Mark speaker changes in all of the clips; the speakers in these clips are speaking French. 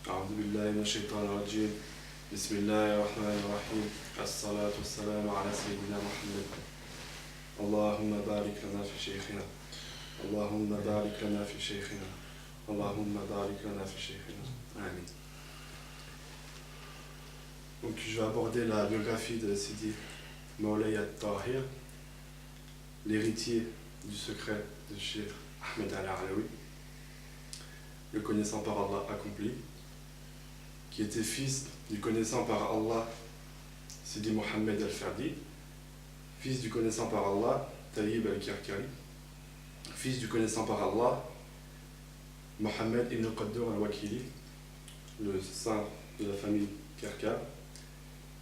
Speaker 1: أعوذ بالله من الشيطان الرجيم بسم الله الرحمن الرحيم الصلاة والسلام على سيدنا محمد اللهم بارك لنا في شيخنا اللهم بارك لنا في شيخنا اللهم بارك لنا في شيخنا Amin. Donc je vais aborder la biographie de Sidi Maulay At-Tahir, l'héritier du secret de Cheikh Ahmed Al-Alawi, le connaissant par Allah accompli, qui était fils du connaissant par Allah Sidi Mohammed Al-Fardi, fils du connaissant par Allah Tayyib Al-Karkari, fils du connaissant par Allah Mohammed Ibn Qaddour Al-Wakili, le saint de la famille Karkar,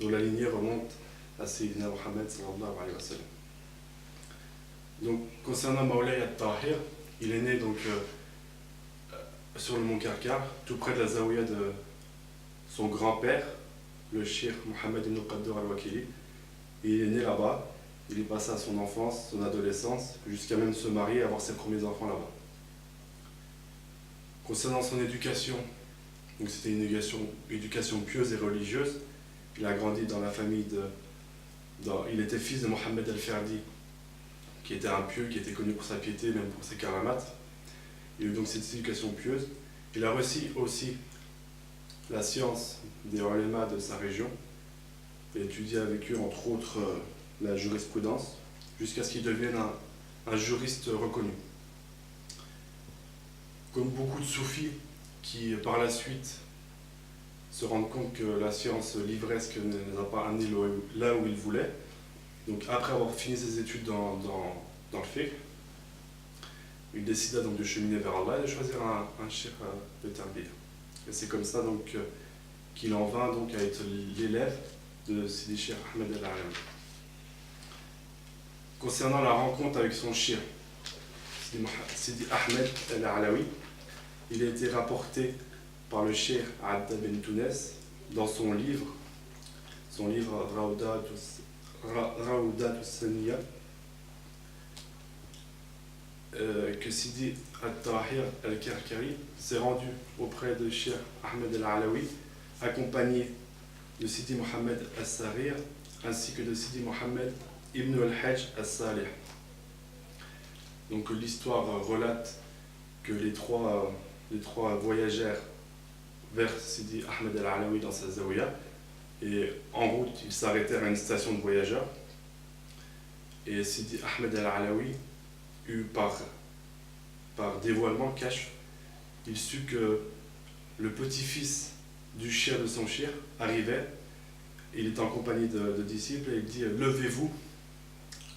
Speaker 1: dont la lignée remonte à Sayyidina Mohammed sallallahu alayhi wa sallam. Donc, concernant Maulay At-Tahir, il est né donc sur le mont Karkar, tout près de la zaouïa de son grand-père, le Cheikh Mohammed Ibn Qaddour Al-Wakili. Il est né là-bas, il est passé à son enfance, son adolescence, jusqu'à même se marier et avoir ses premiers enfants là-bas. Concernant son éducation, donc c'était une éducation pieuse et religieuse. Il a grandi dans la famille il était fils de Mohammed Al-Fardi, qui était un pieux, qui était connu pour sa piété, même pour ses karamates. Il a eu donc cette éducation pieuse. Il a reçu aussi la science des ulémas de sa région. Il a étudié avec eux, entre autres, la jurisprudence, jusqu'à ce qu'il devienne un juriste reconnu. Comme beaucoup de soufis qui, par la suite, se rendent compte que la science livresque ne les a pas amenés là où ils voulaient. Donc après avoir fini ses études dans le fiqh, il décida donc de cheminer vers Allah et de choisir un cheikh de Tarbiya. Et c'est comme ça donc qu'il en vint donc à être l'élève de Sidi Cheikh Ahmed Al-Alawi. Concernant la rencontre avec son cheikh, Sidi Ahmed Al-Alawi, il a été rapporté par le cheikh Adda Ben Tounes dans son livre Rawdat Saniya, que Sidi At-Tahir Al-Karkari s'est rendu auprès de Cheikh Ahmed Al-Alawi, accompagné de Sidi Mohammed Al-Sarir ainsi que de Sidi Mohammed Ibn Al-Hajj Al-Salih. Donc l'histoire relate que les trois voyagèrent vers Sidi Ahmed Al-Alawi dans sa zaouïa, et en route ils s'arrêtèrent à une station de voyageurs, et Sidi Ahmed Al-Alawi eut par dévoilement, kashf, il sut que le petit-fils du cheikh de son cheikh arrivait. Il était en compagnie de disciples et il dit: levez-vous,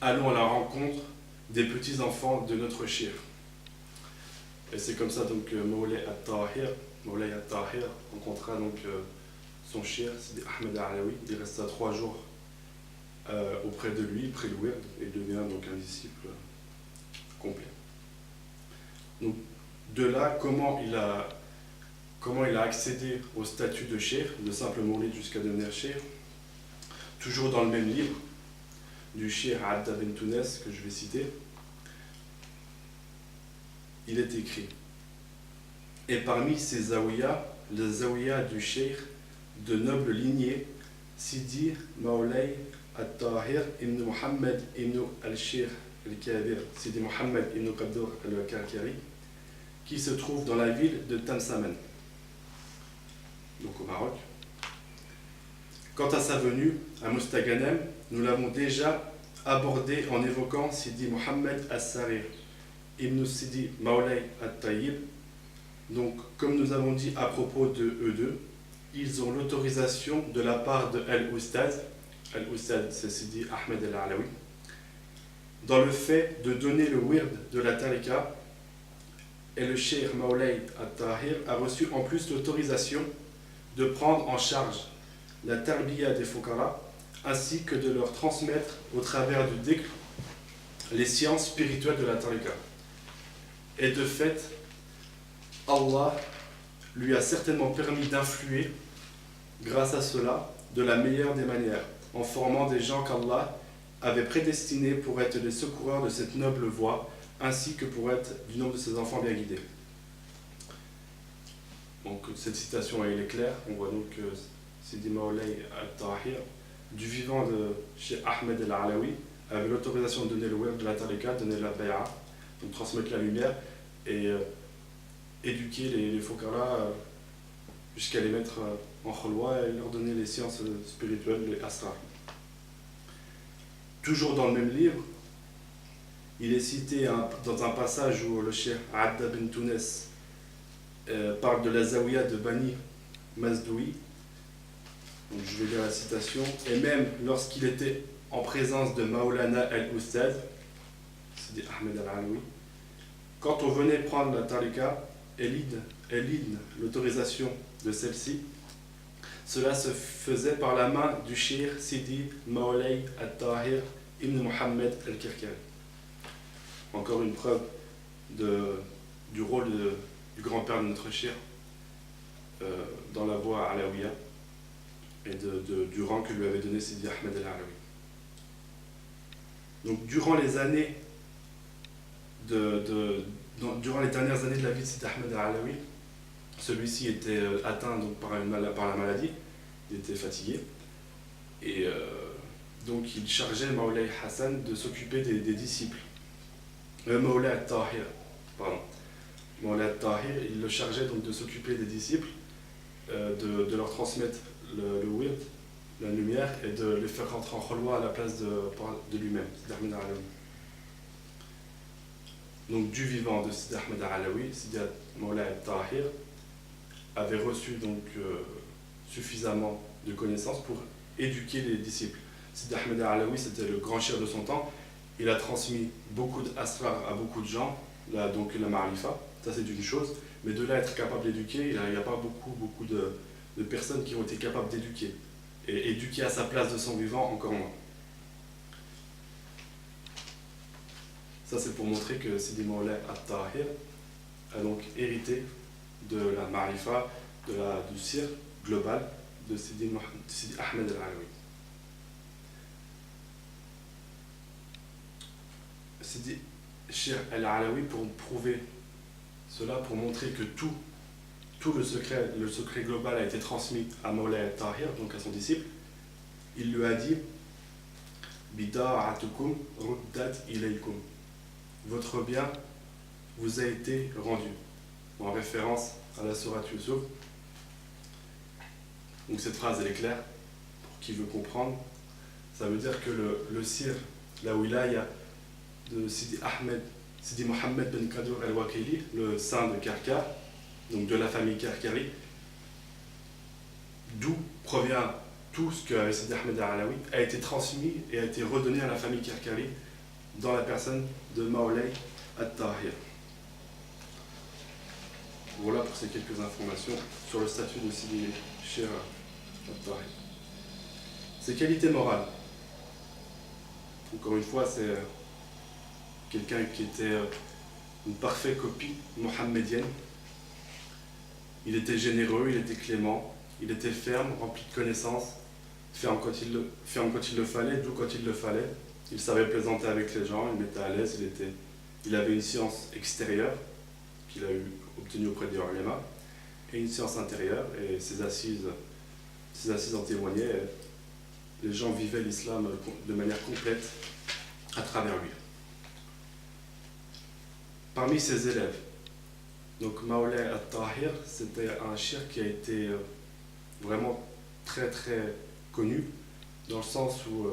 Speaker 1: allons à la rencontre des petits-enfants de notre cheikh. Et c'est comme ça donc Maulay At-Tahir rencontra donc son cheikh Sidi Ahmed Al-Alawi. Il resta 3 jours auprès de lui, près de lui, et devient donc un disciple complet. Donc de là, comment il a accédé au statut de cheikh, de simple moulid jusqu'à devenir cheikh. Toujours dans le même livre du cheikh Adda Ben Tounes que je vais citer, il est écrit: et parmi ces zaouïas, le zaouïa du cheikh de noble lignée Sidi Maulay At-Tahir ibn Mohammed ibn al-Cheikh al-Kabir Sidi Mohammed ibn Qaddour al-Karkari, qui se trouve dans la ville de Tamsamen, donc au Maroc. Quant à sa venue à Mostaganem, nous l'avons déjà abordé en évoquant Sidi Mohammed Al-Sarir ibn Sidi Maulay At-Tayyib. Donc, comme nous avons dit à propos de eux deux, ils ont l'autorisation de la part de Al-Oustaz, c'est Sidi Ahmed Al-Alawi, dans le fait de donner le wird de la tariqa, et le cheikh Maulay At-Tahir a reçu en plus l'autorisation de prendre en charge la tarbiya des fukara, ainsi que de leur transmettre au travers du dhikr les sciences spirituelles de la tariqa. Et de fait, Allah lui a certainement permis d'influer, grâce à cela, de la meilleure des manières, en formant des gens qu'Allah avait prédestinés pour être les secoureurs de cette noble voie, ainsi que pour être du nombre de ses enfants bien guidés. Donc cette citation elle est claire, on voit donc que Sidi Maolay al-Tahir, du vivant de Cheikh Ahmed al-Alawi, avait l'autorisation de donner le word de la tariqa, donner la bay'a, donc transmettre la lumière et éduquer les fokara jusqu'à les mettre en khalwa et leur donner les sciences spirituelles, les asrar. Toujours dans le même livre, il est cité dans un passage où le cheikh Adda bin Tounes parle de la zawiya de Bani Mazdoui. Donc je vais lire la citation. Et même lorsqu'il était en présence de Maulana al-Oustad, Sidi Ahmed al-Alawi, quand on venait prendre la tariqa et l'idne l'autorisation de celle-ci, cela se faisait par la main du cheikh Sidi Maolay al-Tahir ibn Mohammed al-Kirkari. Encore une preuve du rôle du grand-père de notre cheikh dans la voie alawiya et du rang que lui avait donné Sidi Ahmed al-Alawi. Donc durant les années durant les dernières années de la vie de Sidi Ahmed al-Alawi, celui-ci était atteint donc, par la maladie, il était fatigué et donc il chargeait Maulay Hassan de s'occuper des disciples. Maulay al-Tahir, pardon. Maulay al-Tahir, il le chargeait donc de s'occuper des disciples, de leur transmettre le wird, la lumière, et de les faire rentrer en khalwa à la place de lui-même, Sidi Ahmed al-Alawi. Donc du vivant de Sidi Ahmed al-Alawi, Sidi Maulay al-Tahir avait reçu donc suffisamment de connaissances pour éduquer les disciples. Sidi Ahmed al-Alawi, c'était le grand cheikh de son temps. Il a transmis beaucoup d'asrar à beaucoup de gens, là, donc la ma'rifa, ça c'est une chose, mais de là être capable d'éduquer, il n'y a pas beaucoup de personnes qui ont été capables d'éduquer. Et éduquer à sa place de son vivant, encore moins. Ça c'est pour montrer que Sidi Maulay al-Tahir a donc hérité de la ma'rifa, du sir global de Sidi Ahmed al-Alawi. Sidi Cheikh al-Alawi, pour prouver cela, pour montrer que tout le secret global a été transmis à Maulay al-Tahir, donc à son disciple, il lui a dit Bida'atukum ruddat ilaykum. Votre bien vous a été rendu, en référence à la sourate Yusuf. Donc cette phrase elle est claire pour qui veut comprendre. Ça veut dire que le sir, la wilaya de Sidi Mohammed ben Kadour al-Wakili, le saint de Karkar, donc de la famille Karkari, d'où provient tout ce que Sidi Ahmed al-Alawi, a été transmis et a été redonné à la famille Karkari dans la personne de Maulay al-Tahir. Voilà pour ces quelques informations sur le statut de Sidi Cheikh al-Tahir. Ses qualités morales. Encore une fois, c'est quelqu'un qui était une parfaite copie mohammedienne. Il était généreux, il était clément, il était ferme, rempli de connaissances, ferme quand il le fallait, doux quand il le fallait. Il savait plaisanter avec les gens, il mettait à l'aise, il avait une science extérieure qu'il a obtenue auprès des ulama et une science intérieure, et ses assises en témoignaient. Les gens vivaient l'islam de manière complète à travers lui. Parmi ses élèves, donc Maulay al-Tahir, c'était un cheikh qui a été vraiment très très connu, dans le sens où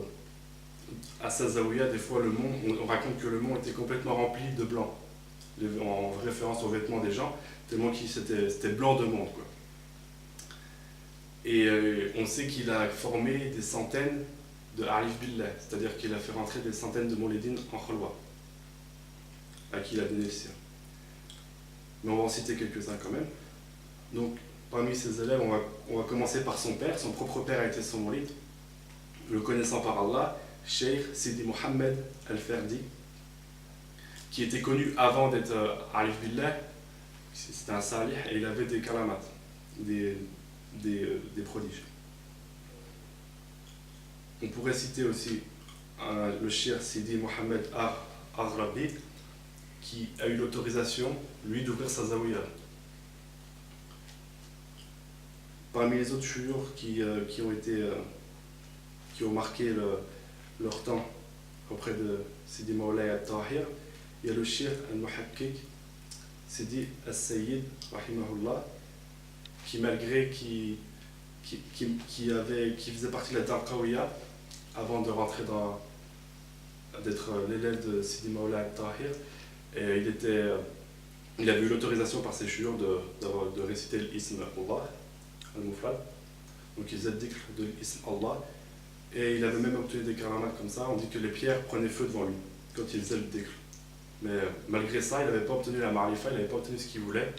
Speaker 1: à sa zawiya, des fois on raconte que le mont était complètement rempli de blanc, en référence aux vêtements des gens, tellement que c'était blanc de monde, quoi. Et on sait qu'il a formé des centaines de Arif Billah, c'est-à-dire qu'il a fait rentrer des centaines de Mouledines en khalwa, à qui il a donné le sien. Mais on va en citer quelques-uns quand même. Donc, parmi ses élèves, on va commencer par son père. Son propre père a été son moulid, le connaissant par Allah, Cheikh Sidi Mohammed al-Ferdi, qui était connu avant d'être Arif Billah. C'était un salih et il avait des karamat, des prodiges. On pourrait citer aussi le Cheikh Sidi Mohammed Ar-Rabi, qui a eu l'autorisation, lui, d'ouvrir sa zawiya. Parmi les autres shuyukh qui ont marqué leur temps auprès de Sidi Mawlay al-Tahir, il y a le Cheikh al-Muhakkik Sidi al-Sayyid, rahimahullah, qui malgré qui faisait partie de la Darqawiya avant de rentrer d'être l'élève de Sidi Mawlay al-Tahir, et il avait eu l'autorisation par ses shuyukh de réciter l'ism Allah, al-Mufrad, donc il faisait le dhikr de l'ism Allah, et il avait même obtenu des karamat comme ça. On dit que les pierres prenaient feu devant lui quand il faisait le dhikr. Mais malgré ça, il n'avait pas obtenu la marifa, il n'avait pas obtenu ce qu'il voulait,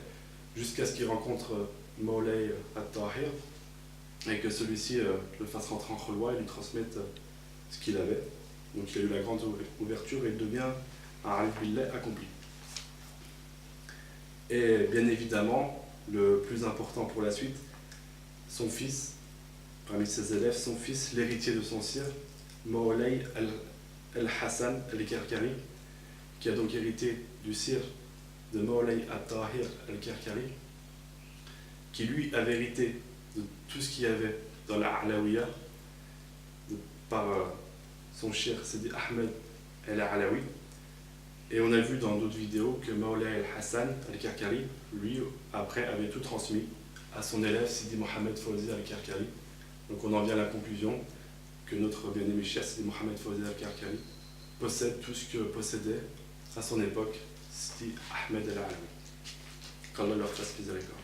Speaker 1: jusqu'à ce qu'il rencontre Mawlay al-Tahir, et que celui-ci le fasse rentrer en khulwa et lui transmette ce qu'il avait. Donc il a eu la grande ouverture et il devient un arif billah accompli. Et bien évidemment, le plus important pour la suite, son fils, parmi ses élèves, son fils, l'héritier de son sire, Mawlay al-Hassan al-Karkari, qui a donc hérité du sire de Mawlay al-Tahir al-Karkari, qui lui avait hérité de tout ce qu'il y avait dans la Alawiya par son cher Sidi Ahmed al-Alawi. Et on a vu dans d'autres vidéos que Mawlay al-Hassan al-Karkari, lui, après, avait tout transmis à son élève Sidi Mohamed Fawzi al-Karkari. Donc on en vient à la conclusion que notre bien-aimé cher Sidi Mohamed Fawzi al-Karkari possède tout ce que possédait à son époque Sidi Ahmed al-Alawi. Qu'Allah leur fasse miséricorde.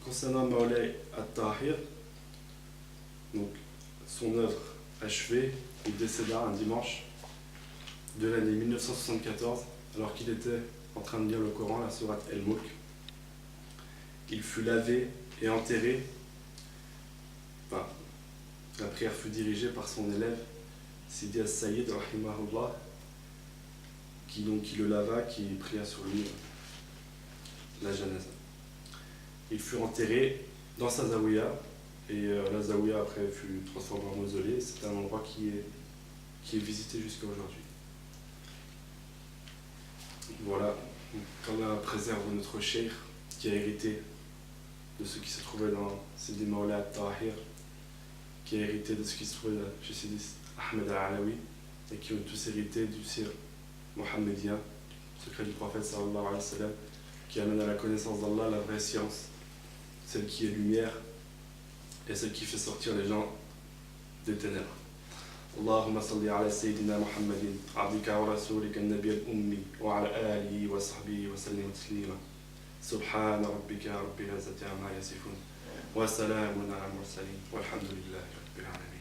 Speaker 1: Concernant Mawlay al-Tahir, donc son œuvre achevée, il décéda un dimanche de l'année 1974, alors qu'il était en train de lire le Coran, la sourate El-Mulk. Il fut lavé et enterré. Enfin, la prière fut dirigée par son élève Sidi al-Sayyid, rahimahullah, qui le lava, qui pria sur lui la janaza. Il fut enterré dans sa zawiya, et la zawiya après fut transformée en mausolée. C'est un endroit qui est visité jusqu'à aujourd'hui. Voilà, qu'Allah préserve notre cheikh qui a hérité de ce qui se trouvait dans Sidi Mawlay al-Tahir, qui a hérité de ce qui se trouvait chez Sidi Ahmed al-Alawi, et qui ont tous hérité du sir mohammedien, secret du prophète sallallahu alayhi wa sallam, qui amène à la connaissance d'Allah la vraie science, celle qui est lumière et celle qui fait sortir les gens des ténèbres. اللهم صل على سيدنا محمد عبدك ورسولك النبي الأمي وعلى آله وصحبه وسلم تسليما سبحان ربك رب العزة عما يصفون وسلام على المرسلين والحمد لله رب العالمين.